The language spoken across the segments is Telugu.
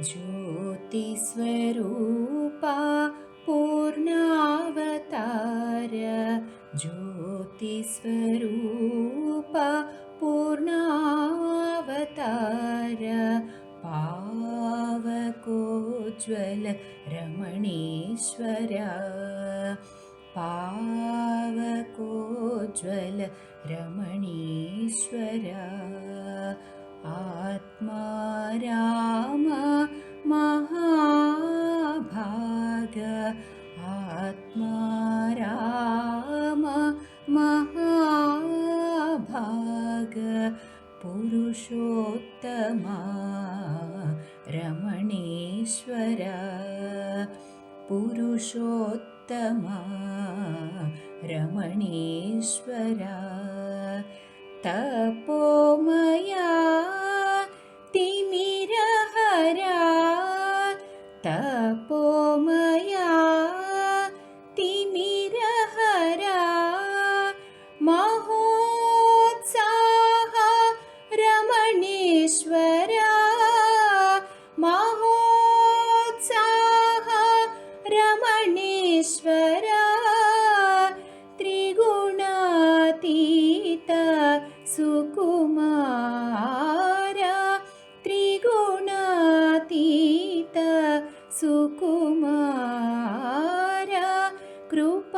ज्योतिस्वरूपा पूर्णावतार ज्योतिस्वरूपा पूर्णावतार पावकोज्ज्वल रमणीश्वर पावकोज्ज्वल रमणीश्वर आत्मा राम महाभाग आत्मा राम महाभाग पुरुषोत्तमा रमणीश्वर पुरुषोत्तमा रमणीश्वर तपोमया तिमिरहरा तपोमया तिमिरहरा महोत्साह रमणीश्वरा महोत्साह रमणीश्वरा त्रिगुणातीत सुकुमार त्रिगुणातीत सुकुमार कृपापूर्ण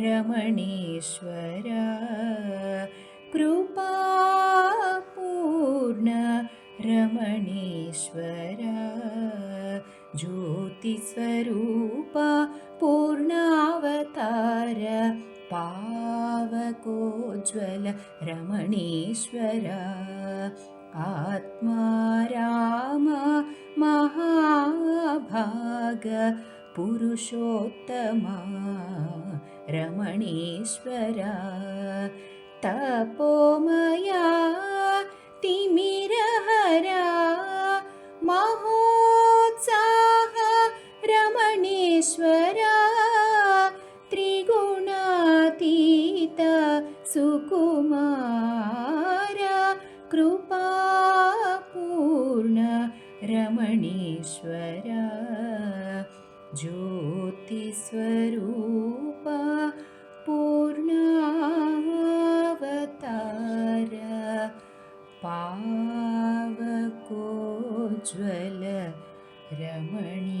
रमणीश्वर कृपापूर्ण रमणीश्वर ज्योतिस्वरूपा पूर्णावतार पावकोज्ज्वल रमणीश्वर आत्मा राम महाभाग पुरुषोत्तमा रमणीश्वर तपोमया तिमिरहरा महोत्साह रमणीश्वर त्रिगुणातीत सुकुमार कृपापूर्ण रमणीश्वर ज्योतिस्वरूपा पूर्णावतार पावकोज्ज्वल रमणीश्वर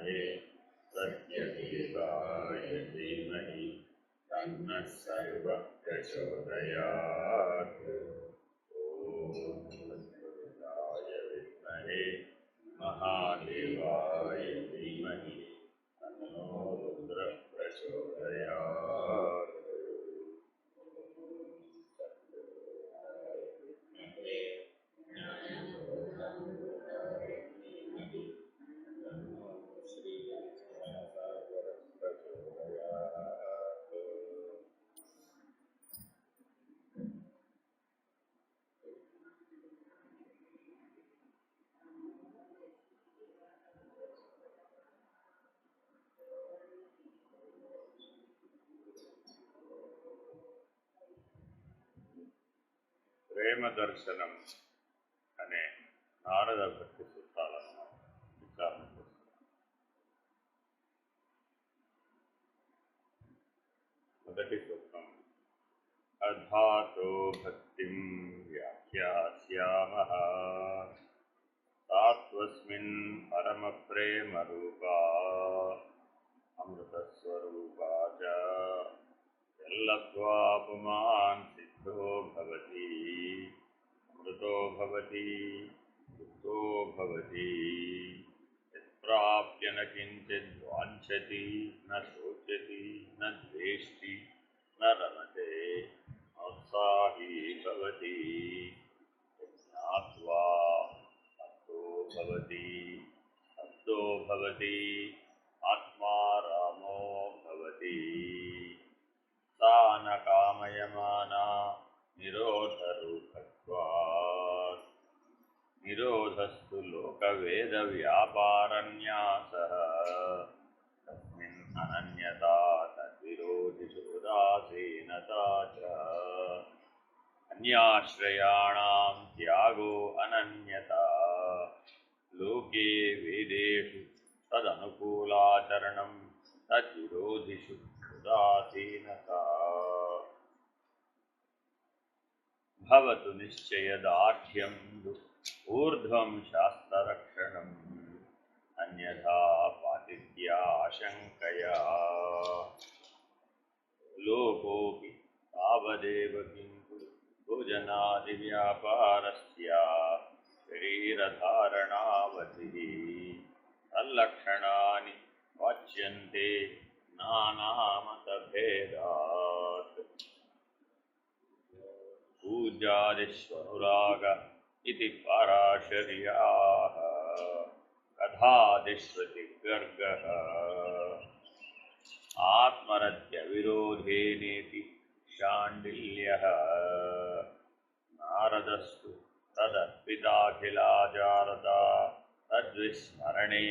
विद्महे सत्यदेवाय धीमहि तन्नः सर्वः प्रचोदयात्। ॐ तत्पुरुषाय विद्महे महादेवाय धीमहि तन्नो रुद्रः प्रचोदयात्। ప్రేమ దర్శనం అనే నారద భక్తి సూత్రాలను విచారణ చేస్తున్నాం. మొదటి సూత్రం అధాతో భక్తిం వ్యాఖ్యాస్యామః తాత్వస్మిన్ పరమ ప్రేమ రూపా అమృతస్వరూపా చ యల్లత్వా పుమాన్ సిద్ధో భవతి అమృతో భవతి యుక్తో భవతి యత్ప్రాప్య న కించిద్ వాంఛతి న శోచతి న ద్వేష్టి న రమతే నోత్సాహీ భవతి జ్ఞాత్వా అర్థో భవతి అర్థో భవతి ఆత్మా రామో భవతి सा न कामयमाना निरोधरूपत्वात् निरोधस्तु लोकवेदव्यापारन्यासः तस्मिन् अनन्यता तद्विरोधिषु उदासीनता च अन्याश्रयाणां त्यागो अनन्यता लोके वेदेषु तदनुकूलाचरणं तद्विरोधिषु उदासीनता भवतु निश्चयदार्ढ्यं ऊर्ध्वं शास्त्ररक्षणम् अन्यथा पातित्याशङ्कया लोकोऽपि तावदेव किन्तु भोजनादिव्यापारस्य शरीरधारणावधिः तल्लक्षणानि वाच्यन्ते नानामतभेदात् पूज्यादिष्वनुराग इति पराशर्याः कथादिष्वतिगर्गः आत्मरत्यविरोधेनेति शाण्डिल्यः नारदस्तु तदर्पिताखिलाचारता तद्विस्मरणे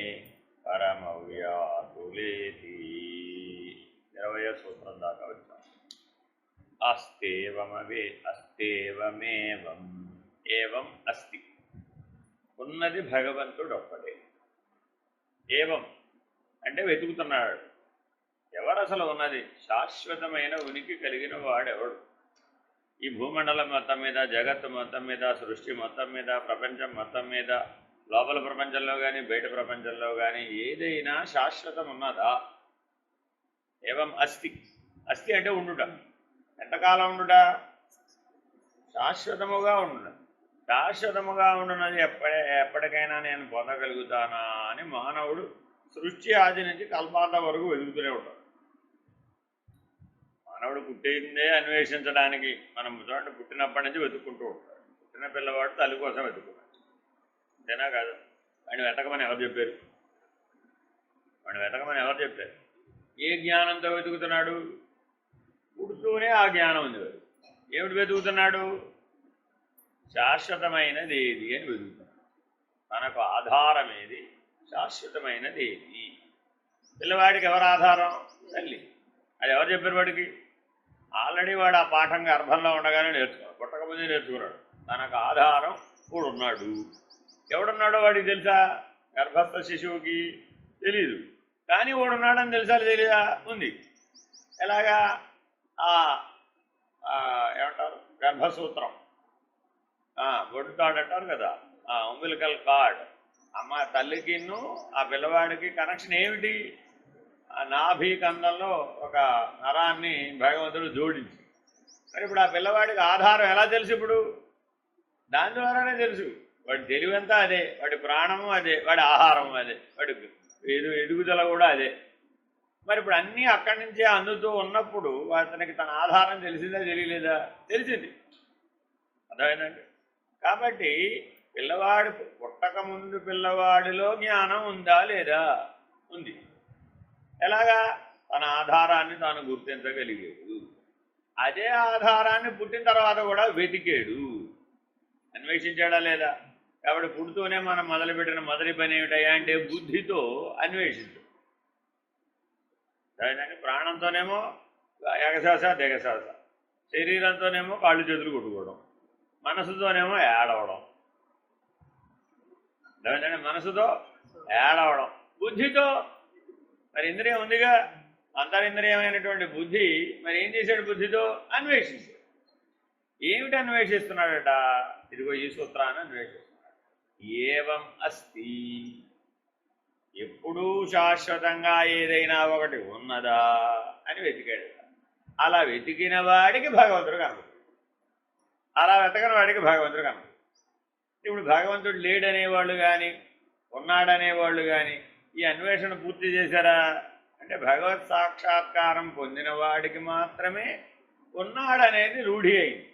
परमव्याकुलेति 20వ సూత్రం దాకా వచ్చాం. అస్తేవమేవం ఏవం అస్తి, ఉన్నది భగవంతుడు ఒక్కడే. ఏవం అంటే వెతుకుతున్నాడు. ఎవరు అసలు ఉన్నది? శాశ్వతమైన ఉనికి కలిగిన వాడెవడు? ఈ భూమండలం మొత్తం మీద, జగత్తు మొత్తం మీద, సృష్టి మొత్తం మీద, ప్రపంచం మొత్తం మీద, లోపల ప్రపంచంలో కానీ బయట ప్రపంచంలో కానీ ఏదైనా శాశ్వతం ఉన్నదా? ఏవం అస్తి. అస్తి అంటే ఉండుట. ఎంతకాలం ఉండుట? శాశ్వతముగా ఉండుట. శాశ్వతముగా ఉండున్నది ఎప్పటికైనా నేను పొందగలుగుతానా అని మానవుడు సృష్టి ఆది నుంచి కల్పాంత వరకు వెతుకుతూనే ఉంటాడు. మానవుడు పుట్టిందే అన్వేషించడానికి. మనం చూడండి, పుట్టినప్పటి నుంచి వెతుక్కుంటూ ఉంటాడు. పుట్టిన పిల్లవాడు తల్లి కోసం వెతుకున్నాడు. అంతేనా కాదు? వాడిని వెతకమని ఎవరు చెప్పారు? వాడిని వెతకమని ఎవరు చెప్పారు? ఏ జ్ఞానంతో వెతుకుతున్నాడు? పుడుతూనే ఆ జ్ఞానం ఉంది. వాడు ఏమిటి వెతుకుతున్నాడు? శాశ్వతమైనది ఏది అని వెతుకుతున్నాడు. తనకు ఆధారం ఏది? శాశ్వతమైనది ఏది? పిల్లవాడికి ఎవరు ఆధారం? తల్లి. అది ఎవరు చెప్పారు వాడికి? ఆల్రెడీ వాడు ఆ పాఠం గర్భంలో ఉండగానే నేర్చుకున్నాడు. పుట్టకముందే నేర్చుకున్నాడు. తనకు ఆధారం కూడున్నాడు. ఎవడున్నాడో వాడికి తెలుసా? గర్భస్థ శిశువుకి తెలీదు. కానీ వాడున్నాడని తెలుసా తెలీదా? ఉంది. ఎలాగా? ఏమంటారు? గర్భసూత్రం, బొడ్డు తాడు అంటారు కదా, అంబిలికల్ కార్డ్. అమ్మ తల్లికిను ఆ పిల్లవాడికి కనెక్షన్ ఏమిటి? ఆ నాభి కందంలో ఒక నరాన్ని భగవంతుడు జోడించి, మరి ఇప్పుడు ఆ పిల్లవాడికి ఆధారం ఎలా తెలుసు? ఇప్పుడు దాని ద్వారానే తెలుసు. వాడి తెలివంతా అదే, వాడి ప్రాణము అదే, వాడి ఆహారం అదే, వాడి ఎదుగుదల కూడా అదే. మరి ఇప్పుడు అన్నీ అక్కడి నుంచే అందుతూ ఉన్నప్పుడు అతనికి తన ఆధారం తెలిసిందా తెలియలేదా? తెలిసింది. అర్థమైందండి. కాబట్టి పిల్లవాడు పుట్టక ముందు పిల్లవాడిలో జ్ఞానం ఉందా లేదా? ఉంది. ఎలాగా? తన ఆధారాన్ని తాను గుర్తించగలిగాడు. అదే ఆధారాన్ని పుట్టిన తర్వాత కూడా వెతికాడు, అన్వేషించాడా లేదా? కాబట్టి పుడుతూనే మనం మొదలుపెట్టిన మొదటి పని ఏమిటయ్యా అంటే బుద్ధితో అన్వేషించు. సరేనండి. ప్రాణంతోనేమో ఎగశ్వాస దిగశ్వాస, శరీరంతోనేమో కాళ్ళు చేతులు కొట్టుకోవడం, మనసుతోనేమో ఏడవడం. సరేనండి. మనసుతో ఏడవడం, బుద్ధితో మరి ఇంద్రియం ఉందిగా, అంతరింద్రియమైనటువంటి బుద్ధి మరి ఏం చేశాడు? బుద్ధితో అన్వేషించాడు. ఏమిటి అన్వేషిస్తున్నాడట? ఇదిగో ఈ సూత్రాన్ని అన్వేషిస్తున్నాడు. ఏవం అస్తి, ఎప్పుడూ శాశ్వతంగా ఏదైనా ఒకటి ఉన్నదా అని వెతికాడు. అలా వెతికిన వాడికి భగవంతుడు కనపడు, అలా వెతకని వాడికి భగవంతుడు కనపడు. ఇప్పుడు భగవంతుడు లేడనేవాళ్ళు కానీ ఉన్నాడనేవాళ్ళు కానీ ఈ అన్వేషణ పూర్తి చేశారా అంటే భగవత్ సాక్షాత్కారం పొందిన వాడికి మాత్రమే ఉన్నాడనేది రూఢి అయింది.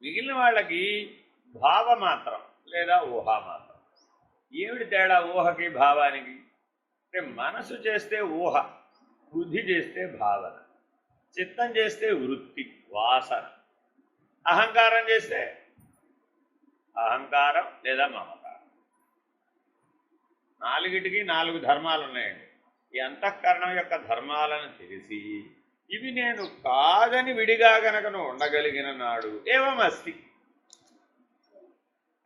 మిగిలిన వాళ్ళకి భావమాత్రం లేదా ఊహామాత్రం. ఏమిటి తేడా ఊహకి భావానికి అంటే మనసు చేస్తే ఊహ, బుద్ధి చేస్తే భావన, చిత్తం చేస్తే వృత్తి వాసన, అహంకారం చేస్తే అహంకారం లేదా మమకారం. నాలుగిటికి 4 ధర్మాలు ఉన్నాయండి. ఈ అంతఃకరణం యొక్క ధర్మాలను తెలిసి ఇవి నేను కాదని విడిగా గనకను ఉండగలిగిన నాడు ఏవమస్తి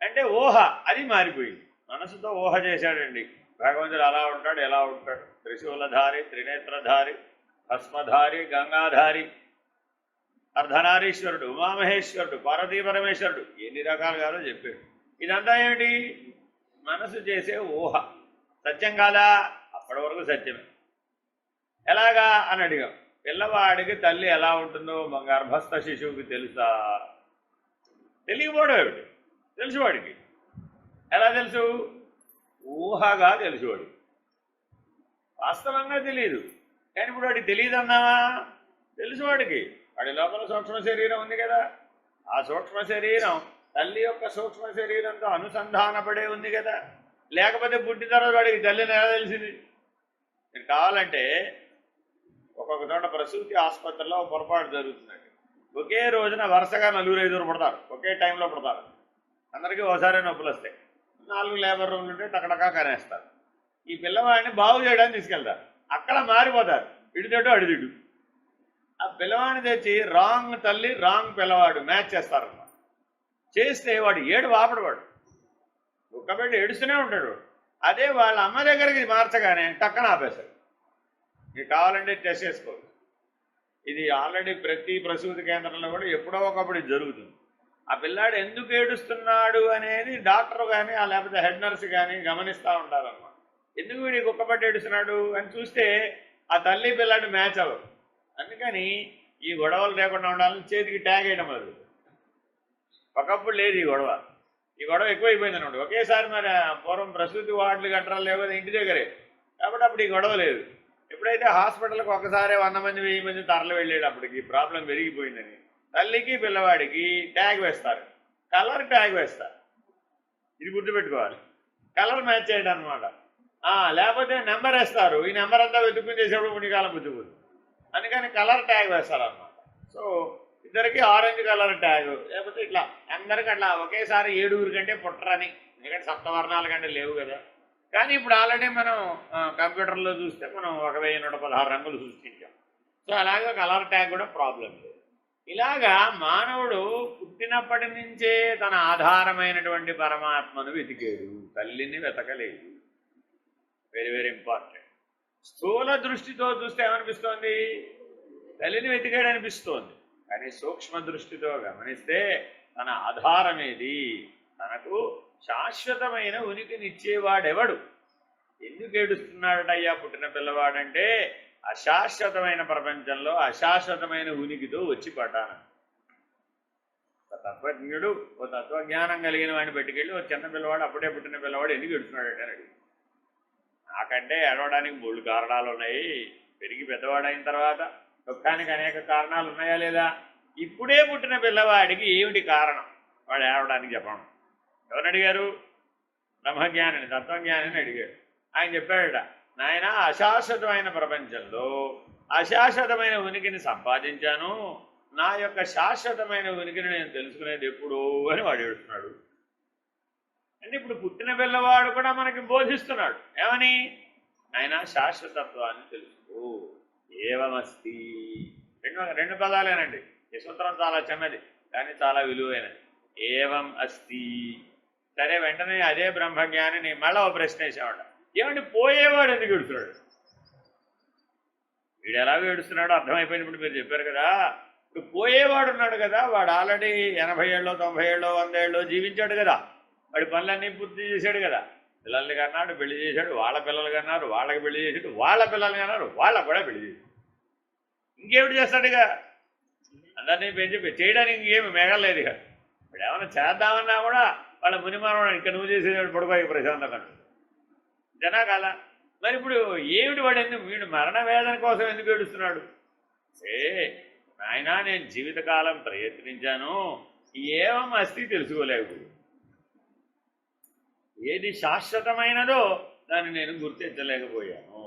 అంటే ఊహ అది మారిపోయింది. మనసుతో ఊహ చేశాడండి భగవంతుడు అలా ఉంటాడు ఎలా ఉంటాడు, త్రిశూలధారి, త్రినేత్రధారి, భస్మధారి, గంగాధారి, అర్ధనారీశ్వరుడు, ఉమామహేశ్వరుడు, పార్వతీ పరమేశ్వరుడు, ఎన్ని రకాలుగానో చెప్పాడు. ఇదంతా ఏమిటి? మనసు చేసే ఊహ. సత్యం కాదా? అప్పటి వరకు సత్యమే. ఎలాగా అని అడిగాం. పిల్లవాడికి తల్లి ఎలా ఉంటుందో గర్భస్థ శిశువుకి తెలుసా? తెలియకపోవడం ఏమిటి? తెలుసువాడికి. ఎలా తెలుసు? ఊహగా తెలుసువాడు, వాస్తవంగా తెలియదు. కానీ ఇప్పుడు వాడికి తెలియదన్నావా? తెలుసువాడికి. వాడి లోపల సూక్ష్మ శరీరం ఉంది కదా, ఆ సూక్ష్మ శరీరం తల్లి యొక్క సూక్ష్మ శరీరంతో అనుసంధానపడే ఉంది కదా. లేకపోతే పుట్టిన తర్వాత వాడికి తల్లిని ఎలా తెలిసింది? మీరు కావాలంటే ఒక్కొక్క చోట ప్రసూతి ఆసుపత్రిలో పొరపాటు జరుగుతుందండి. ఒకే రోజున వరుసగా 4-5 పుడతారు, ఒకే టైంలో పుడతారు. అందరికీ ఒకసారి నొప్పులు వస్తాయి. 4 లేబర్ రూమ్లు ఉంటే టకటకా కనేస్తారు. ఈ పిల్లవాడిని బాగు చేయడానికి తీసుకెళ్తారు. అక్కడ మారిపోతారు, ఇడితోటి అడిదిడు. ఆ పిల్లవాడిని తెచ్చి రాంగ్ తల్లి రాంగ్ పిల్లవాడు మ్యాచ్ చేస్తారన్నమాట. చేస్తే వాడు ఏడు వాపడవాడు, ఒక్కబెట్టి ఏడుస్తూనే ఉంటాడు. అదే వాళ్ళ అమ్మ దగ్గరికి మార్చగానే టక్కన ఆపేశాడు. మీకు కావాలంటే టెస్ట్ చేసుకోవచ్చు. ఇది ఆల్రెడీ ప్రతి ప్రసూతి కేంద్రంలో కూడా ఎప్పుడో ఒకప్పుడు ఇది జరుగుతుంది. ఆ పిల్లాడు ఎందుకు ఏడుస్తున్నాడు అనేది డాక్టర్ కానీ లేకపోతే హెడ్ నర్స్ కానీ గమనిస్తూ ఉంటారన్నమాట. ఎందుకు వీడికి కుక్కపట్టి ఏడుస్తున్నాడు అని చూస్తే ఆ తల్లి పిల్లాడు మ్యాచ్ అవ్వదు. అందుకని ఈ గొడవలు లేకుండా ఉండాలని చేతికి ట్యాగ్ వేయడం మొదలు. ఒకప్పుడు లేదు ఈ గొడవ. ఈ గొడవ ఎక్కువైపోయింది అనమాట. ఒకేసారి మరి పూర్వం ప్రసూతి వార్డులు గట్రాలు లేవు కదా ఇంటి దగ్గరే, కాబట్టి అప్పుడు ఈ గొడవ లేదు. ఎప్పుడైతే హాస్పిటల్కి ఒకసారి 100 మంది 1000 మంది తరలి వెళ్ళేటప్పటికి ప్రాబ్లం పెరిగిపోయిందని తల్లికి పిల్లవాడికి ట్యాగ్ వేస్తారు, కలర్ ట్యాగ్ వేస్తారు. ఇది గుర్తుపెట్టుకోవాలి, కలర్ మ్యాచ్ చేయడం అనమాట. లేకపోతే నెంబర్ వేస్తారు, ఈ నెంబర్ అంతా వెతుక్కుని చేసేప్పుడు పుణ్యకాలం బుద్ధిపోతుంది. అందుకని కలర్ ట్యాగ్ వేస్తారనమాట. సో ఇద్దరికి ఆరెంజ్ కలర్ ట్యాగ్, లేకపోతే ఇట్లా అందరికి అట్లా ఒకేసారి 7 కంటే పుట్టరని. ఎందుకంటే సప్తవర్ణాల కంటే లేవు కదా. కానీ ఇప్పుడు ఆల్రెడీ మనం కంప్యూటర్లో చూస్తే మనం 1116 రంగులు సృష్టించాం. సో అలాగే కలర్ ట్యాగ్ కూడా ప్రాబ్లం లేదు. ఇలాగా మానవుడు పుట్టినప్పటి నుంచే తన ఆధారమైనటువంటి పరమాత్మను వెతికాడు, తల్లిని వెతకలేదు. Very very important. స్థూల దృష్టితో చూస్తే ఏమనిపిస్తోంది? తల్లిని వెతికాడు అనిపిస్తోంది. కానీ సూక్ష్మ దృష్టితో గమనిస్తే తన ఆధారం ఏది, తనకు శాశ్వతమైన ఉనికినిచ్చేవాడెవడు? ఎందుకు ఏడుస్తున్నాడటయ్యా పుట్టిన పిల్లవాడంటే అశాశ్వతమైన ప్రపంచంలో అశాశ్వతమైన ఉనికితో వచ్చి పడ్డాను. తత్వజ్ఞుడు ఓ తత్వజ్ఞానం కలిగిన వాడిని పెట్టుకెళ్ళి ఓ చిన్న పిల్లవాడు అప్పుడే పుట్టిన పిల్లవాడు ఎందుకు ఏడుస్తున్నాడంటే అని అడిగి, నాకంటే ఏడవడానికి 3 కారణాలు ఉన్నాయి. పెరిగి పెద్దవాడైన తర్వాత దుఃఖానికి అనేక కారణాలు ఉన్నాయా లేదా? ఇప్పుడే పుట్టిన పిల్లవాడికి ఏమిటి కారణం వాడు ఏడవడానికి చెప్పడం? ఎవరిని అడిగారు? బ్రహ్మజ్ఞానిని, తత్వజ్ఞానిని అడిగాడు. ఆయన చెప్పాడట, నాయన అశాశ్వతమైన ప్రపంచంలో అశాశ్వతమైన ఉనికిని సంపాదించాను, నా యొక్క శాశ్వతమైన ఉనికిని నేను తెలుసుకునేది ఎప్పుడు అని వాడు ఏడుస్తున్నాడు. అంటే ఇప్పుడు పుట్టిన పిల్లవాడు కూడా మనకి బోధిస్తున్నాడు ఏమని? ఆయన శాశ్వతత్వాన్ని తెలుసుకో. ఏవమస్తి రెండు పదాలేనండి. ఈ సూత్రం చాలా చిన్నది కానీ చాలా విలువైనది. ఏవం అస్తి. సరే, వెంటనే అదే బ్రహ్మజ్ఞానిని మళ్ళా ఓ ప్రశ్న వేసామట, ఏమంటే పోయేవాడు ఎందుకు ఏడుస్తున్నాడు? వీడు ఎలాగో ఏడుస్తున్నాడో అర్థమైపోయినప్పుడు మీరు చెప్పారు కదా. ఇప్పుడు పోయేవాడు ఉన్నాడు కదా, వాడు ఆల్రెడీ 80 ఏళ్ళో 90 ఏళ్ళో 100 ఏళ్ళో జీవించాడు కదా, వాడి పనులన్నీ పూర్తి చేశాడు కదా. పిల్లల్ని కన్నాడు, పెళ్లి చేశాడు, వాళ్ళ పిల్లలు కన్నారు, వాళ్ళకి పెళ్లి చేశాడు, వాళ్ళ పిల్లలు కన్నారు, వాళ్ళకు కూడా పెళ్లి చేశాడు. ఇంకేమిటి చేస్తాడుగా? అందరినీ పెంచి చేయడానికి ఇంకేమి మిగలేదు ఇక. ఇప్పుడు ఏమైనా చేద్దామన్నా కూడా వాళ్ళ మునిమానవాడు ఇంకా నువ్వు చేసేవాడు పడుకోయి ప్రశాంతంగా జనా కాల. మరి ఇప్పుడు ఏమిటి వాడు ఎందుకు వీడు మరణ వేదన కోసం ఎందుకు ఏడుస్తున్నాడు? నాయన నేను జీవితకాలం ప్రయత్నించాను, ఏవం అస్తి తెలుసుకోలేకపోయాడు. ఏది శాశ్వతమైనదో దాన్ని నేను గుర్తించలేకపోయాను.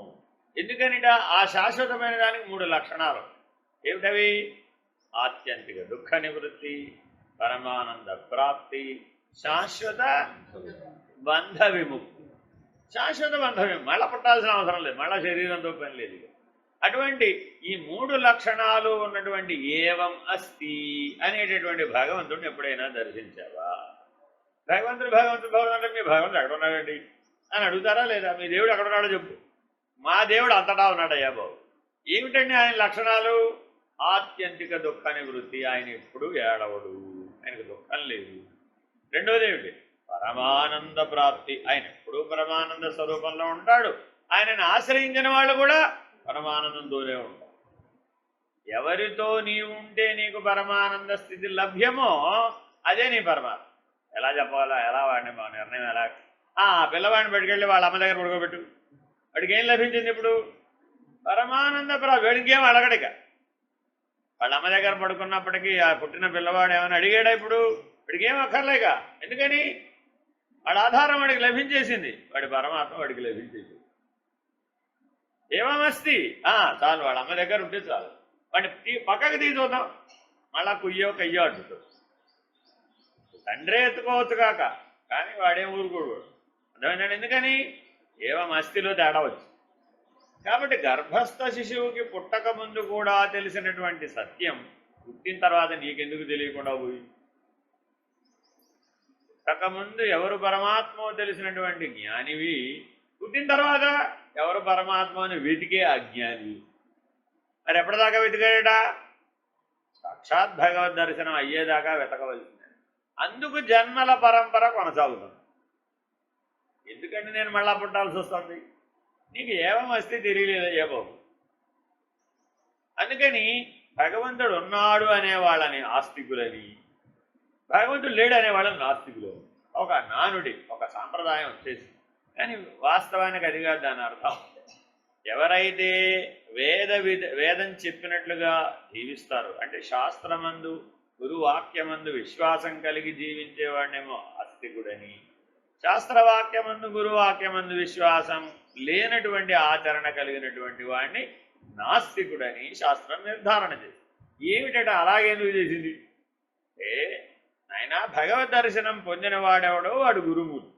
ఎందుకనిట ఆ శాశ్వతమైన దానికి 3 లక్షణాలు. ఏమిటవి? ఆత్యంతిక దుఃఖ నివృత్తి, పరమానంద ప్రాప్తి, శాశ్వత బంధ విముక్తి. శాశ్వత బంధ విముక్తి మళ్ళా పుట్టాల్సిన అవసరం లేదు, మళ్ళా శరీరంతో పని లేదు. అటువంటి ఈ 3 లక్షణాలు ఉన్నటువంటి ఏవం అస్తి అనేటటువంటి భగవంతుడిని ఎప్పుడైనా దర్శించావా? భగవంతుడు అంటే మీ భగవంతుడు ఎక్కడ ఉన్నాడండి అని అడుగుతారా లేదా? మీ దేవుడు ఎక్కడ ఉన్నాడో చెప్పు. మా దేవుడు అంతటా ఉన్నాడయ్యా బాబు. ఏమిటండి ఆయన లక్షణాలు? ఆత్యంతిక దుఃఖ నివృత్తి, ఆయన ఎప్పుడు ఏడవడు, ఆయనకు దుఃఖం లేదు. రెండవది ఏమిటి? పరమానంద ప్రాప్తి, ఆయన ఎప్పుడూ పరమానంద స్వరూపంలో ఉంటాడు. ఆయనను ఆశ్రయించిన వాళ్ళు కూడా పరమానందంతోనే ఉంటారు. ఎవరితో నీవు ఉంటే నీకు పరమానంద స్థితి లభ్యమో అదే నీ పరమాత్మ. ఎలా చెప్పాలా, ఎలా వాడిని మా నిర్ణయం ఎలా? పిల్లవాడిని పట్టుకెళ్ళి వాళ్ళ అమ్మ దగ్గర పడుకోబెట్టు, వాడికి ఏం లభించింది? ఇప్పుడు పరమానంద ప్రాప్తి. వాడికి ఏం అడగడిక. వాళ్ళ అమ్మ దగ్గర పడుకున్నప్పటికీ ఆ పుట్టిన పిల్లవాడు ఏమైనా అడిగాడా? ఇప్పుడు వాడికి ఏం అక్కర్లేక. ఎందుకని? వాడి ఆధారం వాడికి లభించేసింది, వాడి పరమాత్మ వాడికి లభించేసింది. ఏమస్తి చాలు, వాళ్ళ అమ్మ దగ్గర ఉంటే చాలు. వాడిని పక్కకు తీసుకోదాం, మళ్ళా కుయ్యో కయ్యో అడ్డుతో. తండ్రే ఎత్తుకోవచ్చు కాక, కానీ వాడేం ఊరుకోడు. అర్థమైందండి? ఎందుకని? ఏమస్తిలో తేడా వచ్చి. కాబట్టి గర్భస్థ శిశువుకి పుట్టక ముందు కూడా తెలిసినటువంటి సత్యం పుట్టిన తర్వాత నీకెందుకు తెలియకుండా పోయింది? పుట్టకముందు ఎవరు పరమాత్మో తెలిసినటువంటి జ్ఞానివి, పుట్టిన తర్వాత ఎవరు పరమాత్మ అని వెతికే అజ్ఞాని. మరి ఎప్పటిదాకా వెతికాడట? సాక్షాత్ భగవద్ దర్శనం అయ్యేదాకా వెతకవలసిందే. అందుకు జన్మల పరంపర కొనసాగుతుంది. ఎందుకంటే నేను మళ్ళా పుట్టాల్సి వస్తుంది? నీకు ఏవం వస్తే తెలియలేదయ్యా బాబు. అందుకని భగవంతుడు ఉన్నాడు అనేవాళ్ళని ఆస్తికులని, భగవంతుడు లేడు అనేవాళ్ళని నాస్తికులు. ఒక నానుడి, ఒక సాంప్రదాయం వచ్చేసి, కానీ వాస్తవానికి అది కాదు దాని అర్థం. ఎవరైతే వేదం చెప్పినట్లుగా జీవిస్తారో, అంటే శాస్త్రమందు గురువాక్యమందు విశ్వాసం కలిగి జీవించేవాడినేమో ఆస్తికుడని, శాస్త్రవాక్యమందు గురువాక్యమందు విశ్వాసం లేనటువంటి ఆచరణ కలిగినటువంటి వాడిని నాస్తికుడని శాస్త్రం నిర్ధారణ చేసింది. ఏమిటట అలాగేందుకు చేసింది? ఆయన భగవద్ దర్శనం పొందిన వాడెవడో వాడు గురుమూర్తి,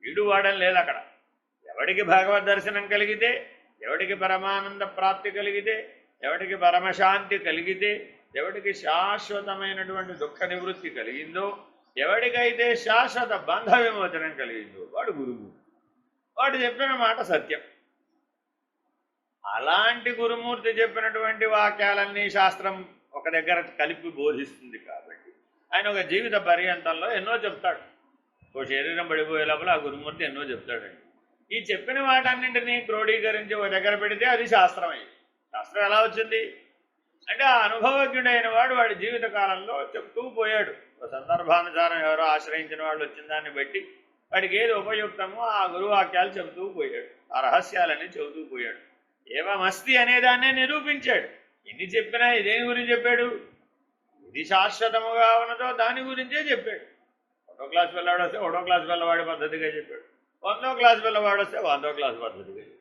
వీడు వాడని లేదు అక్కడ. ఎవడికి భగవద్ దర్శనం కలిగితే, ఎవడికి పరమానంద ప్రాప్తి కలిగితే, ఎవడికి పరమశాంతి కలిగితే, ఎవడికి శాశ్వతమైనటువంటి దుఃఖ నివృత్తి కలిగిందో, ఎవడికైతే శాశ్వత బంధ విమోచనం కలిగిందో వాడు గురుమూర్తి. వాడు చెప్పిన మాట సత్యం. అలాంటి గురుమూర్తి చెప్పినటువంటి వాక్యాలన్నీ శాస్త్రం ఒక దగ్గర కలిపి బోధిస్తుంది. కాబట్టి ఆయన ఒక జీవిత పర్యంతంలో ఎన్నో చెప్తాడు. ఓ శరీరం పడిపోయే లోపల ఆ గురుమూర్తి ఎన్నో చెప్తాడండి. ఈ చెప్పిన వాటన్నింటినీ క్రోడీకరించి ఒక దగ్గర పెడితే అది శాస్త్రం అయింది. శాస్త్రం ఎలా వచ్చింది అంటే ఆ అనుభవజ్ఞుడైన వాడు వాడి జీవిత కాలంలో చెప్తూ పోయాడు. ఒక సందర్భానుసారం ఎవరో ఆశ్రయించిన వాళ్ళు వచ్చిన దాన్ని బట్టి వాడికి ఏది ఉపయుక్తమో ఆ గురువాక్యాలు చెబుతూ పోయాడు, ఆ రహస్యాలన్నీ చెబుతూ పోయాడు. ఏవమస్తి అనేదాన్నే నిరూపించాడు. ఎన్ని చెప్పినా ఇదేని గురించి చెప్పాడు, ఇది శాశ్వతముగా ఉన్నదో దాని గురించే చెప్పాడు. 1వ క్లాస్ పిల్లవాడు వస్తే 1వ క్లాస్ పిల్లవాడి పద్ధతిగా చెప్పాడు, 100వ క్లాస్ పిల్లవాడు వస్తే 100వ క్లాస్ పద్ధతిగా చెప్పాడు.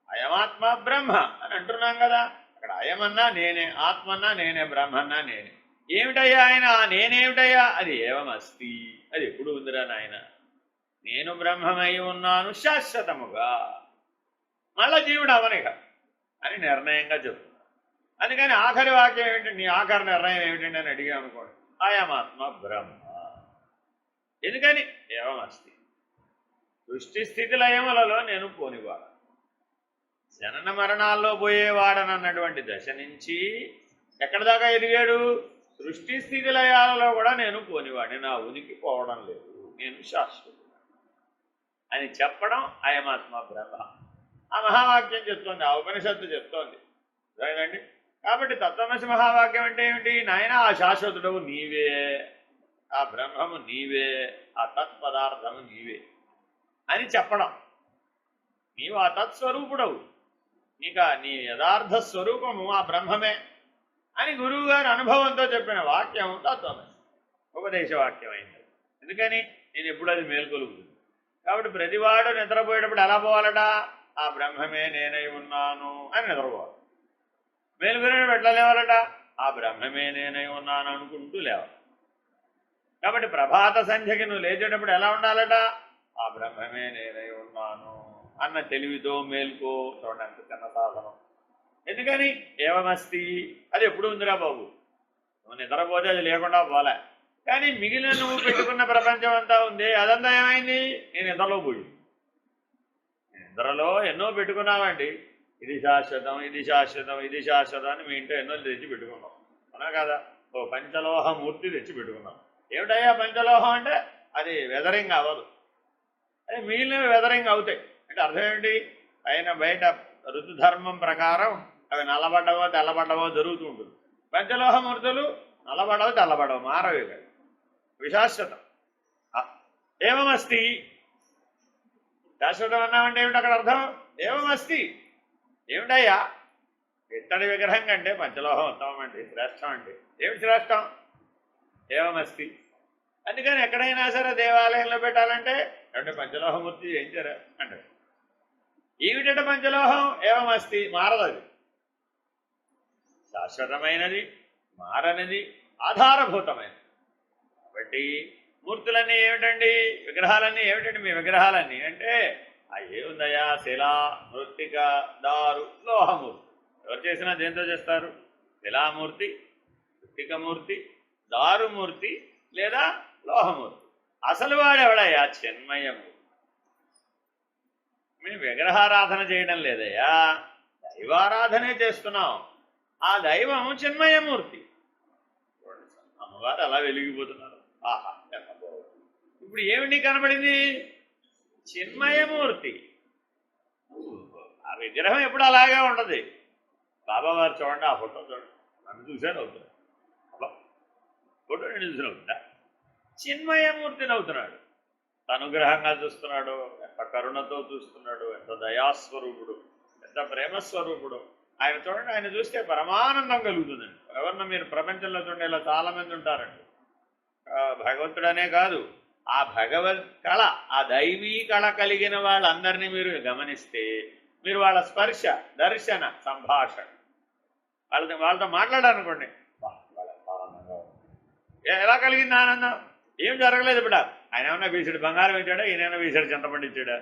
అయమాత్మ బ్రహ్మ అని అంటున్నాం కదా, అక్కడ అయమన్నా నేనే, ఆత్మన్నా నేనే, బ్రహ్మన్నా నేనే. ఏమిటయ్యా ఆయన నేనేమిటయ్యా, అది ఏవమస్తి, అది ఎప్పుడు ఉందిరా నాయన, నేను బ్రహ్మమై ఉన్నాను శాశ్వతముగా, మళ్ళా జీవుడు అవనిక అని నిర్ణయంగా చెప్తున్నాను. అందుకని ఆఖరి వాక్యం ఏమిటండి, నీ ఆఖరి నిర్ణయం ఏమిటండి అని అడిగా అనుకోండి, అయమాత్మ బ్రహ్మ. ఎందుకని ఏవమస్తి, సృష్టి స్థితి లయములలో నేను పోనివాడు, జనన మరణాల్లో పోయేవాడనన్నటువంటి దశ నుంచి ఎక్కడి దాకా ఎదిగాడు, సృష్టి స్థితి లయాలలో కూడా నేను పోనివాడిని, నా ఉనికి పోవడం లేదు, నేను శాశ్వతుడు అని చెప్పడం అయమాత్మ బ్రహ్మ. ఆ మహావాక్యం చెప్తోంది, ఆ ఉపనిషత్తు చెప్తోంది సరేనండి. కాబట్టి తత్వమసి మహావాక్యం అంటే ఏమిటి, నాయన ఆ శాశ్వతుడవు నీవే, ఆ బ్రహ్మము నీవే, ఆ తత్పదార్థము నీవే అని చెప్పడం. నీవు ఆ తత్స్వరూపుడవు, నీకు నీ యథార్థ స్వరూపము ఆ బ్రహ్మమే అని గురువు గారు అనుభవంతో చెప్పిన వాక్యం తత్వమసి ఉపదేశ వాక్యం అయింది. ఎందుకని నేను ఎప్పుడు అది మేల్కొలుగుతుంది. కాబట్టి ప్రతివాడు నిద్రపోయేటప్పుడు ఎలా పోవాలట, ఆ బ్రహ్మమే నేనై ఉన్నాను అని నిద్రపోవాలి. మేలుకొనేటప్పుడు ఎట్లా లేవాలట, ఆ బ్రహ్మమే నేనై ఉన్నాను అనుకుంటూ లేవాలి. కాబట్టి ప్రభాత సంధ్యకి నువ్వు లేచేటప్పుడు ఎలా ఉండాలట, ఆ బ్రహ్మమే నేనై ఉన్నాను అన్న తెలివితో మేల్కో. చూడండి అంత చిన్న సాధనం. ఎందుకని ఏవమస్తి, అది ఎప్పుడు ఉందిరా బాబు, నువ్వు నిద్రపోతే అది లేకుండా పోలే. కానీ మిగిలిన నువ్వు పెట్టుకున్న ప్రపంచం అంతా ఉంది, అదంతా ఏమైంది, నేను నిద్రలో పోయి, నిద్రలో ఎన్నో పెట్టుకున్నావండి, ఇది శాశ్వతం, ఇది శాశ్వతం, ఇది శాశ్వతం అని మీ ఇంట్లో ఎన్నో తెచ్చి పెట్టుకున్నాం, అవునా కదా. ఓ పంచలోహ మూర్తి తెచ్చి పెట్టుకున్నాం. ఏమిటయ్యా పంచలోహం అంటే, అది వెదరింగ్ అవ్వదు, అది మిగిలినవి వెదరింగ్ అవుతాయి. అంటే అర్థం ఏమిటి, పైన బయట ఋతుధర్మం ప్రకారం అవి నల్లబడ్డవో తెల్లబడ్డవో జరుగుతూ ఉంటుంది. పంచలోహమూర్తులు నల్లబడవు తెల్లబడవు, మారవి కాదు, విశాశ్వతం. ఏమమస్తి, శాశ్వతం అన్నామంటే ఏమిటి అక్కడ అర్థం, ఏమమస్తి ఏమిటయ్యా, ఇత్తడి విగ్రహం కంటే పంచలోహం ఉత్తమం అండి, శ్రేష్టం అండి. ఏమిటి శ్రేష్టం, ఏమమస్తి. అందుకని ఎక్కడైనా సరే దేవాలయంలో పెట్టాలంటే అంటే పంచలోహమూర్తి చేయించారా అంటే ఏమిటంట పంచలోహం, ఏవమస్తి, మారదది, శాశ్వతమైనది, మారనిది, ఆధారభూతమైనది. కాబట్టి మూర్తులన్నీ ఏమిటండి, విగ్రహాలన్నీ ఏమిటండి, మీ విగ్రహాలన్నీ అంటే ఏముందయా, శిల, మృత్తిక, దారు, లోహమూర్తి. ఎవరు చేసినా దేంతో చేస్తారు, శిలామూర్తి, మృత్తికమూర్తి, దారుమూర్తి లేదా లోహమూర్తి. అసలు వాడెవడయ్యా, చిన్మయమూర్తి. మేము విగ్రహారాధన చేయడం లేదయ్యా, దైవారాధనే చేస్తున్నాం. ఆ దైవం చిన్మయమూర్తి. అమ్మవారు అలా వెలిగిపోతున్నారు, ఆహా ఎంత బాగుంది. ఇప్పుడు ఏమిటి కనబడింది, చిన్మయమూర్తి. ఆ విగ్రహం ఎప్పుడు అలాగే ఉంటుంది. బాబావారు చూడండి, ఆ ఫోటో చూడండి, నన్ను చూసాను అవుతున్నాడు, ఫోటో నేను చూసిన అవుతుందా, చిన్మయమూర్తిని అవుతున్నాడు. అనుగ్రహంగా చూస్తున్నాడు, ఎంత కరుణతో చూస్తున్నాడు, ఎంత దయాస్వరూపుడు, ఎంత ప్రేమస్వరూపుడు. ఆయన చూడండి, ఆయన చూస్తే పరమానందం కలుగుతుందండి. ఎవరన్నా మీరు ప్రపంచంలో చూడండి, ఇలా చాలామంది ఉంటారండి. భగవంతుడనే కాదు, ఆ భగవత్ కళ, ఆ దైవీ కళ కలిగిన వాళ్ళందరినీ మీరు గమనిస్తే, మీరు వాళ్ళ స్పర్శ, దర్శన, సంభాషణ, వాళ్ళతో మాట్లాడారనుకోండి, ఎలా కలిగింది ఆనందం. ఏం జరగలేదు ఇప్పుడు, ఆయన ఏమన్నా వీసుడు బంగారం ఇచ్చాడా, ఈయన వీసుడు చింతపండు ఇచ్చాడా.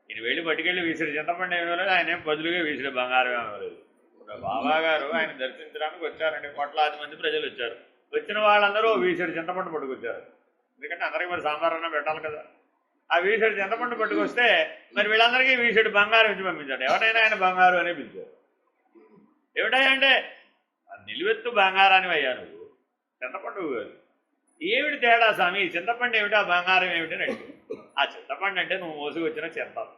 ఈయన వెళ్ళి పట్టుకెళ్ళి వీసుడు చింతపండు ఏమలేదు, ఆయన ఏం బదులుగా వీసుడు బంగారం ఏమలేదు. ఇప్పుడు బాబా గారు ఆయన దర్శించడానికి వచ్చారండి, కోట్లాది మంది ప్రజలు వచ్చారు. వచ్చిన వాళ్ళందరూ వీసుడు చింతపండు పట్టుకొచ్చారు. ఎందుకంటే అందరికీ మరి సాంబార్ అన్న పెట్టాలి కదా. ఆ వీసుడు చింతపండు పట్టుకొస్తే మరి వీళ్ళందరికీ వీసుడు బంగారం ఇచ్చి పంపించాడు. ఎవరైనా ఆయన బంగారు అనే పిలిచారు. ఏమిటాయంటే నిలువెత్తు బంగారాన్ని అయ్యా నువ్వు, చింతపండు కాదు. ఏమిటి తేడా స్వామి, చింతపండు ఏమిటి, ఆ బంగారం ఏమిటి అని అడిగాడు. ఆ చింతపండు అంటే నువ్వు మోసుకొచ్చిన చింతలు,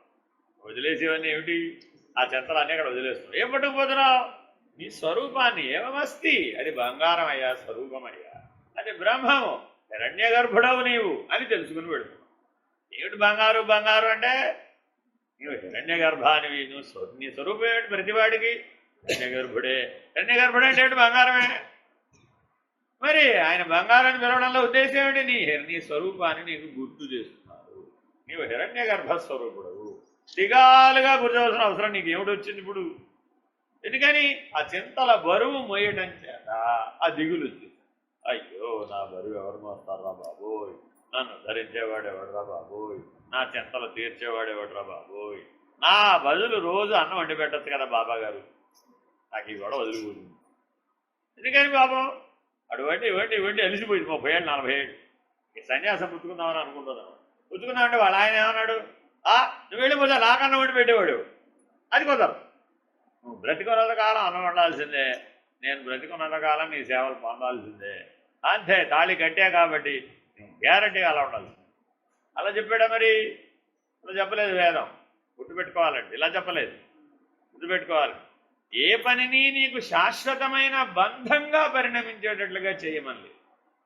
వదిలేసేవన్నీ ఏమిటి, ఆ చింతలు అన్నీ అక్కడ వదిలేస్తున్నావు. ఏం పట్టుకుపోతున్నావు, నీ స్వరూపాన్ని. ఏమస్తి, అది బంగారం అయ్యా, స్వరూపమయ్యా, అది బ్రహ్మము, హిరణ్య గర్భుడవు నీవు అని తెలుసుకుని పెడుతున్నావు. ఏమిటి బంగారు బంగారు అంటే, నువ్వు హిరణ్య గర్భానివి, నువ్వు నీ స్వరూపం ఏమిటి, ప్రతివాడికి హిరణ్య గర్భుడే. హిరణ్య గర్భుడే అంటే ఏమిటి, బంగారమే. మరి ఆయన బంగారాన్ని పిలవడంలో ఉద్దేశం ఏమిటి, నీ స్వరూపాన్ని నీకు గుర్తు చేస్తున్నారు. నీవు హిరణ్య గర్భస్వరూపుడవు, దిగాలుగా కూర్చోవలసిన అవసరం నీకు ఏమిటి వచ్చింది ఇప్పుడు. ఎందుకని ఆ చింతల బరువు మోయటం చేత ఆ దిగులు వచ్చింది. అయ్యో నా బరువు ఎవరు మోస్తారా బాబోయ్, నన్ను ధరించేవాడు ఎవడరా బాబోయ్, నా చింతలు తీర్చేవాడు ఎవడరా బాబోయ్, నా బదులు రోజు అన్నం వండి పెట్టచ్చు కదా బాబా గారు, నాకు ఈ గొడవ వదిలిపోతుంది. ఎందుకని పాపం అటువంటి ఇవ్వండి ఇవ్వండి అలిసిపోయింది. 30 ఏళ్ళు 40 ఏళ్ళు ఈ సన్యాసం పుచ్చుకుందామని అనుకుంటున్నాను. పుచ్చుకుందామంటే వాళ్ళు ఆయన ఏమన్నాడు, నువ్వు వెళ్ళిపోతా నాకన్నం వండి పెట్టేవాడు. అది కుదరదు, నువ్వు బ్రతికున్నంత కాలం అన్నం వండాల్సిందే, నేను బ్రతికున్నంత కాలం నీ సేవలు పొందాల్సిందే, అంతే. తాళి కట్టే కాబట్టి గ్యారంటీగా అలా ఉండాల్సిందే. అలా చెప్పాడా మరి? అలా చెప్పలేదు వేదం. గుర్తుపెట్టుకోవాలండి, ఇలా చెప్పలేదు, గుర్తుపెట్టుకోవాలి. ఏ పనిని నీకు శాశ్వతమైన బంధంగా పరిణమించేటట్లుగా చేయమని.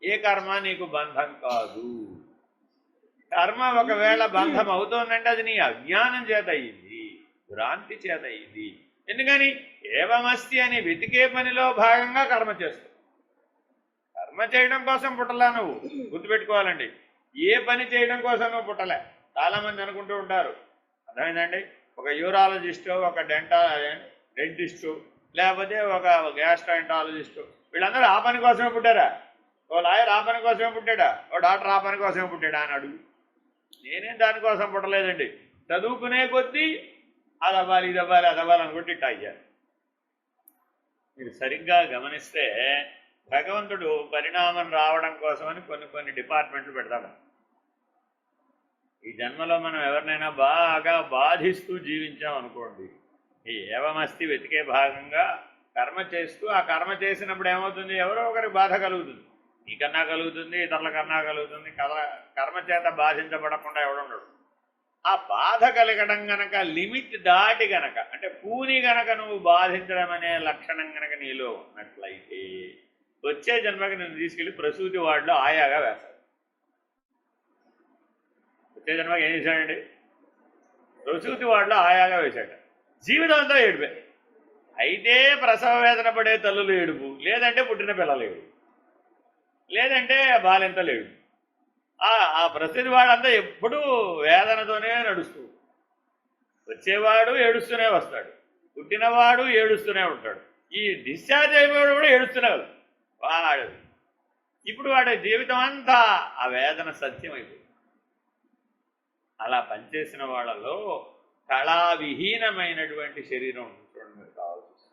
ఏ కర్మ నీకు బంధం కాదు. కర్మ ఒకవేళ బంధం అవుతోందంటే అది నీ అజ్ఞానం చేత అయింది, భ్రాంతి చేత అయింది. ఎందుకని ఏవమస్తి అని వెతికే పనిలో భాగంగా కర్మ చేస్తావు. కర్మ చేయడం కోసం పుట్టలా నువ్వు, గుర్తుపెట్టుకోవాలండి. ఏ పని చేయడం కోసం నువ్వు పుట్టలే. చాలామంది అనుకుంటూ ఉంటారు, అర్థమైందండి, ఒక యూరాలజిస్టు, ఒక డెంటిస్టు, లేకపోతే ఒక గ్యాస్ట్రాంటాలజిస్టు, వీళ్ళందరూ ఆ పని కోసమే పుట్టారా? ఓ లాయర్ ఆ పని కోసమే పుట్టాడా? ఓ డాక్టర్ ఆ పని కోసమే పుట్టాడా అని అడుగు. నేనేం దానికోసం పుట్టలేదండి. చదువుకునే కొద్దీ అది అవ్వాలి, ఇది అవ్వాలి, అది అవ్వాలి అనుకుంటే ఇట్లా అయ్యారు. మీరు సరిగ్గా గమనిస్తే భగవంతుడు పరిణామం రావడం కోసమని కొన్ని డిపార్ట్మెంట్లు పెడతాడు. ఈ జన్మలో మనం ఎవరినైనా బాగా బాధిస్తూ జీవించాం అనుకోండి, ఈ ఏవమస్తి వెతికే భాగంగా కర్మ చేస్తూ, ఆ కర్మ చేసినప్పుడు ఏమవుతుంది, ఎవరో ఒకరికి బాధ కలుగుతుంది. నీకన్నా కలుగుతుంది, ఇతరుల కన్నా కలుగుతుంది. కర్మ చేత బాధించబడకుండా ఎవడుండడు. ఆ బాధ కలగడం గనక లిమిట్ దాటి గనక, అంటే పూని గనక నువ్వు బాధించడం అనే లక్షణం గనక నీలో ఉన్నట్లయితే వచ్చే జన్మకి నేను తీసుకెళ్ళి ప్రసూతి వార్డులో ఆయాగా వేస్తాడు. వచ్చే జన్మకి ఏం చేశాడండి, ప్రసూతి వార్డులో ఆయాగా వేశాడు. జీవితంతో ఏడుపే. అయితే ప్రసవ వేదన పడే తల్లులు ఏడుపు, లేదంటే పుట్టిన పిల్లలు ఏడుపు, లేదంటే బాలింతలు ఏడుపు. ఆ ప్రసూతి వాడంతా ఎప్పుడూ వేదనతోనే నడుస్తూ, వచ్చేవాడు ఏడుస్తూనే వస్తాడు, పుట్టినవాడు ఏడుస్తూనే ఉంటాడు, ఈ డిశ్చార్జ్ అయిపోయాడు కూడా ఏడుస్తూనే వాడు. ఇప్పుడు వాడి జీవితం అంతా ఆ వేదన సత్యం అయిపోయింది. అలా పనిచేసిన వాళ్ళలో కళావిహీనమైనటువంటి శరీరం చూడండి. మీరు కావాల్సి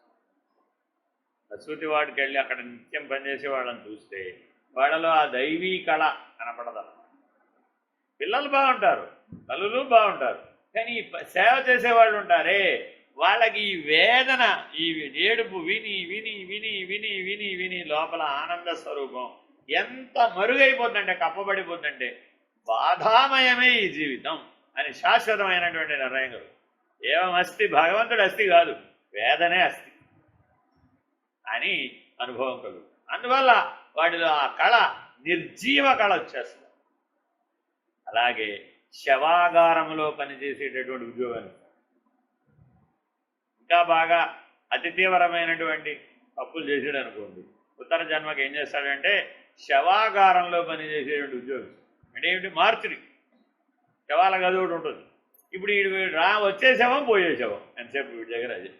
ప్రసూతి వాడికి వెళ్ళి అక్కడ నిత్యం పనిచేసే వాళ్ళని చూస్తే వాళ్ళలో ఆ దైవీ కళ కనపడదన్నమాట. పిల్లలు బాగుంటారు, తల్లులు బాగుంటారు, కానీ సేవ చేసేవాళ్ళు ఉంటారే వాళ్ళకి ఈ వేదన, ఈ ఏడుపు విని విని విని విని విని విని లోపల ఆనంద స్వరూపం ఎంత మరుగైపోతుందంటే, కప్పబడిపోతుందంటే బాధామయమే ఈ జీవితం అని శాశ్వతమైనటువంటి నిర్ణయం కలుగు. ఏమస్తి, భగవంతుడు అస్థి కాదు, వేదనే అస్థి అని అనుభవం కలుగు. అందువల్ల వాడిలో ఆ కళ, నిర్జీవ కళ వచ్చేస్తుంది. అలాగే శవాగారంలో పనిచేసేటటువంటి ఉద్యోగాన్ని ఇంకా బాగా అతి తీవ్రమైనటువంటి తప్పులు చేసాడు అనుకోండి, ఉత్తర జన్మకి ఏం చేస్తాడంటే శవాగారంలో పనిచేసేటువంటి ఉద్యోగం. అంటే ఏమిటి, మార్చుని శవాల గది ఒకటి ఉంటుంది. ఇప్పుడు వీడు వచ్చే శవం పోయే శవం, ఎంతసేపు వీడి దగ్గర అది.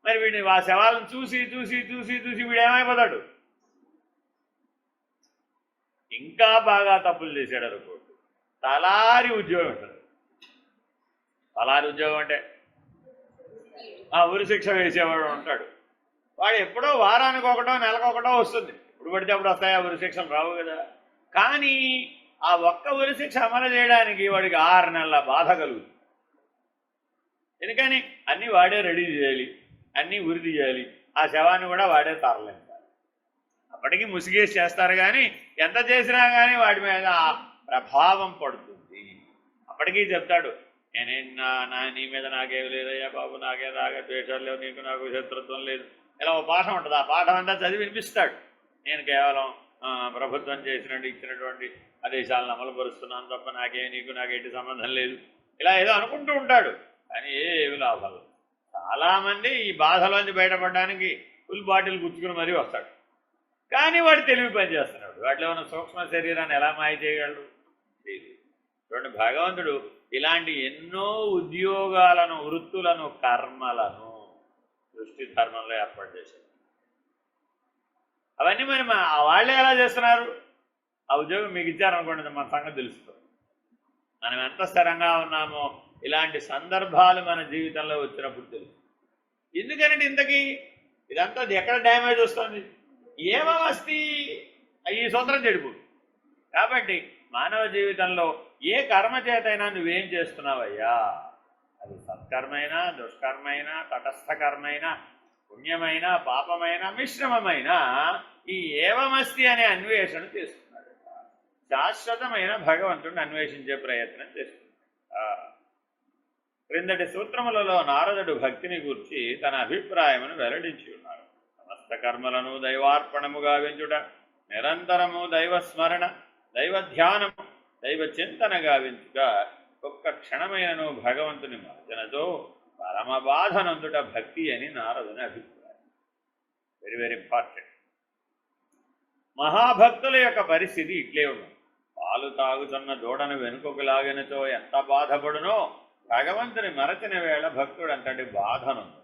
మరి వీడిని ఆ శవాలను చూసి చూసి చూసి చూసి వీడు ఏమైపోతాడు, ఇంకా బాగా తప్పులు చేశాడు అనుకోండి, తలారి ఉద్యోగం ఉంటుంది. తలారి ఉద్యోగం అంటే ఉరి శిక్ష వేసేవాడు ఉంటాడు. వాడు ఎప్పుడో వారానికి ఒకటో నెలకొకటో వస్తుంది, ఇప్పుడు పడితే అప్పుడు వస్తాయి, ఆ ఉరి శిక్షలు రావు కదా. కానీ ఆ ఒక్క ఉరి శిక్ష అమలు చేయడానికి వాడికి 6 నెలల బాధ కలుగుతుంది. ఎందుకని అన్నీ వాడే రెడీ చేయాలి, అన్నీ ఉరి తీయాలి, ఆ శవాన్ని కూడా వాడే తరలించాలి. ఆ అప్పటికి ముసిగేసి చేస్తారు, కానీ ఎంత చేసినా కానీ వాటి మీద ఆ ప్రభావం పడుతుంది. అప్పటికీ చెప్తాడు, నీ మీద నాకేం లేదయ్యా బాబు, నాకే రాగా ద్వేషాలు లేవు, నీకు నాకు శత్రుత్వం లేదు, ఇలా ఒక పాఠం ఉంటుంది. ఆ పాఠం అంతా చదివి వినిపిస్తాడు. నేను కేవలం ప్రభుత్వం ఇచ్చినటువంటి ఆదేశాలను అమలుపరుస్తున్నాను తప్ప నీకు నాకేంటి సంబంధం లేదు, ఇలా ఏదో అనుకుంటూ ఉంటాడు. కానీ ఏమి లాభాలు. చాలామంది ఈ బాధలోంచి బయటపడడానికి ఫుల్ బాటిల్ గుచ్చుకుని మరీ వస్తాడు, కానీ వాడు తెలివి పని చేస్తున్నాడు. వాటిలో ఉన్న సూక్ష్మ శరీరాన్ని ఎలా మాయ చేయగలడు? చూడండి, భగవంతుడు ఇలాంటి ఎన్నో ఉద్యోగాలను, వృత్తులను, కర్మలను సృష్టి ధర్మంలో ఏర్పాటు చేశాడు. అవన్నీ మరి వాళ్ళే ఎలా చేస్తున్నారు? ఆ ఉద్యోగం మీకు ఇచ్చారనుకోండి, మన సంగతి తెలుస్తుంది. మనం ఎంత స్థిరంగా ఉన్నామో ఇలాంటి సందర్భాలు మన జీవితంలో వచ్చినప్పుడు తెలుసు. ఎందుకంటే ఇంతకీ ఇదంతా ఎక్కడ డ్యామేజ్ వస్తుంది? ఏమవస్తి ఈ సూత్రం చెడుపు. కాబట్టి మానవ జీవితంలో ఏ కర్మ చేతైనా నువ్వేం చేస్తున్నావయ్యా, అది సత్కర్మైనా, దుష్కర్మైనా, తటస్థ కర్మైనా, పుణ్యమైన, పాపమైన, మిశ్రమమైన ఈ ఏవమస్తి అనే అన్వేషణ చేస్తున్నాడు. శాశ్వతమైన భగవంతుడిని అన్వేషించే ప్రయత్నం చేస్తున్నాడు. క్రిందటి సూత్రములలో నారదుడు భక్తిని గూర్చి తన అభిప్రాయమును వెల్లడించి ఉన్నాడు. సమస్త కర్మలను దైవార్పణము గావించుట, నిరంతరము దైవస్మరణ, దైవధ్యానము, దైవ చింతన గావించుట, ఒక్క క్షణమైనను భగవంతుని మర్జనతో పరమ బాధనందుట భక్తి అని నారదుని అభిప్రాయం. Very very important. మహాభక్తుల యొక్క పరిస్థితి ఇట్లే ఉంది. పాలు తాగుతున్న దూడను వెనుకకు లాగినచో ఎంత బాధపడునో భగవంతుని మరచిన వేళ భక్తుడు అంతటి బాధనుంది.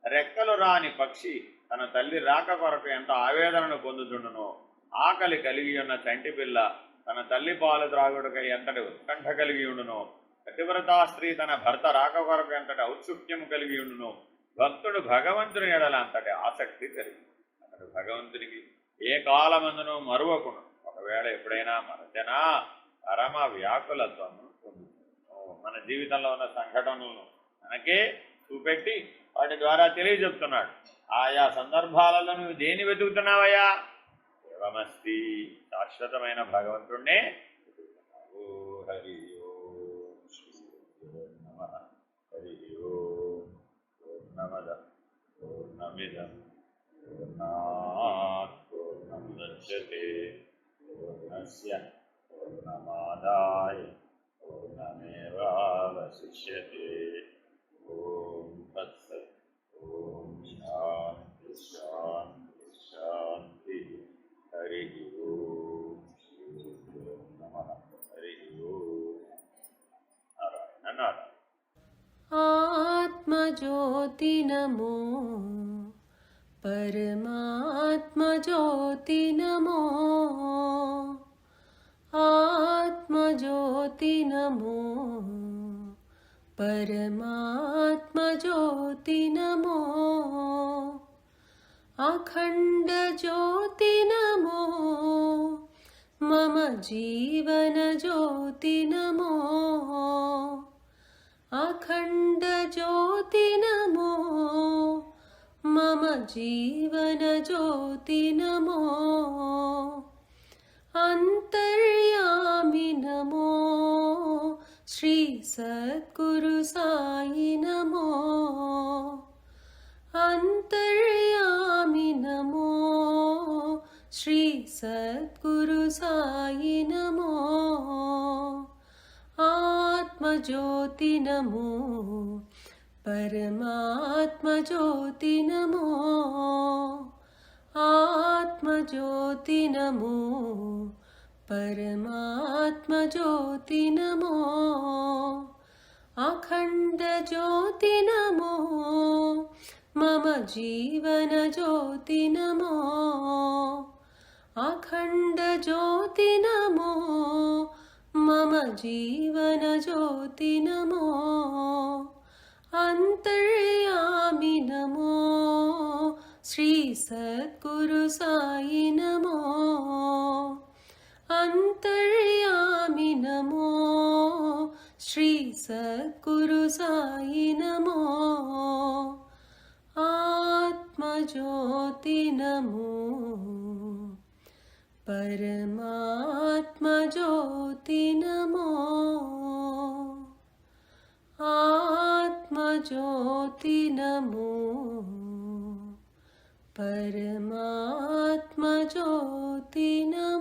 రెక్కలు రాని పక్షి తన తల్లి రాక కొరకు ఎంత ఆవేదనను పొందుతుండునో, ఆకలి కలిగి ఉన్న చంటి పిల్ల తన తల్లి పాలు త్రాగుడుకై ఎంతటి ఉత్కంఠ కలిగి ఉండునో, పతివ్రతా స్త్రీ తన భర్త రాక కొరకు ఎంతటి ఔత్సుక్యం కలిగి ఉండునో, భక్తుడు భగవంతుని ఎడల అంతటి ఆసక్తి కలిగి అతడు భగవంతునికి ఏ కాలమందునూ మరువకును. ఒకవేళ ఎప్పుడైనా మరచనా పరమ వ్యాకులత్వము పొందుతుంది. మన జీవితంలో ఉన్న సంఘటనలను మనకే చూపెట్టి వాటి ద్వారా తెలియజెప్తున్నాడు. ఆయా సందర్భాలలో నువ్వు దేన్ని వెతుకుతున్నావయ్యా? ఏవమస్తి, శాశ్వతమైన భగవంతుణ్ణే వెతుకుతున్నావు. హరి ఓం శ్రీ నమః. హరి ఓం పూర్ణమద పూర్ణమిదం పూర్ణాత్ పూర్ణముదచ్యతే పూర్ణస్య పూర్ణమాదాయ పూర్ణమేవావశిష్యతే. ఓం తత్సత్. ఓం శాంతి శాంతి శాంతి. హరి ఓం శ్రీ నమః. హరి ఓం. నారాయణ నారాయణ. ఆత్మజ్యోతి నమో, పరమాత్మజ్యోతి నమో, ఆత్మజ్యోతి నమో, పరమాత్మజ్యోతి నమో, అఖండ జ్యోతి నమో, మమ జీవన జ్యోతి నమో, అఖండ జ్యోతి నమో, మమ జీవన జ్యోతి నమో, అంతర్యామి నమో, శ్రీ సద్గురు సాయి నమో, అంతర్యామి నమో, శ్రీ సద్గురు సాయి నమో, ఆత్మజ్యోతి నమో, పరమాత్మజ్యోతి నమో, ఆత్మజ్యోతి నమో, పరమాత్మజ్యోతి నమో, అఖండ జ్యోతి నమో, మమ జీవన జ్యోతి నమో, అఖండ జ్యోతి నమో, మమ జీవన జ్యోతి నమో, అంతర్యామి నమో, శ్రీ సద్గురు సాయి నమో, అంతర్యామి నమో, శ్రీ సద్గురు సాయి నమో, ఆత్మజ్యోతి నమో. परमात्मज्योति नमो आत्मज्योति नमो परमात्मज्योति नमो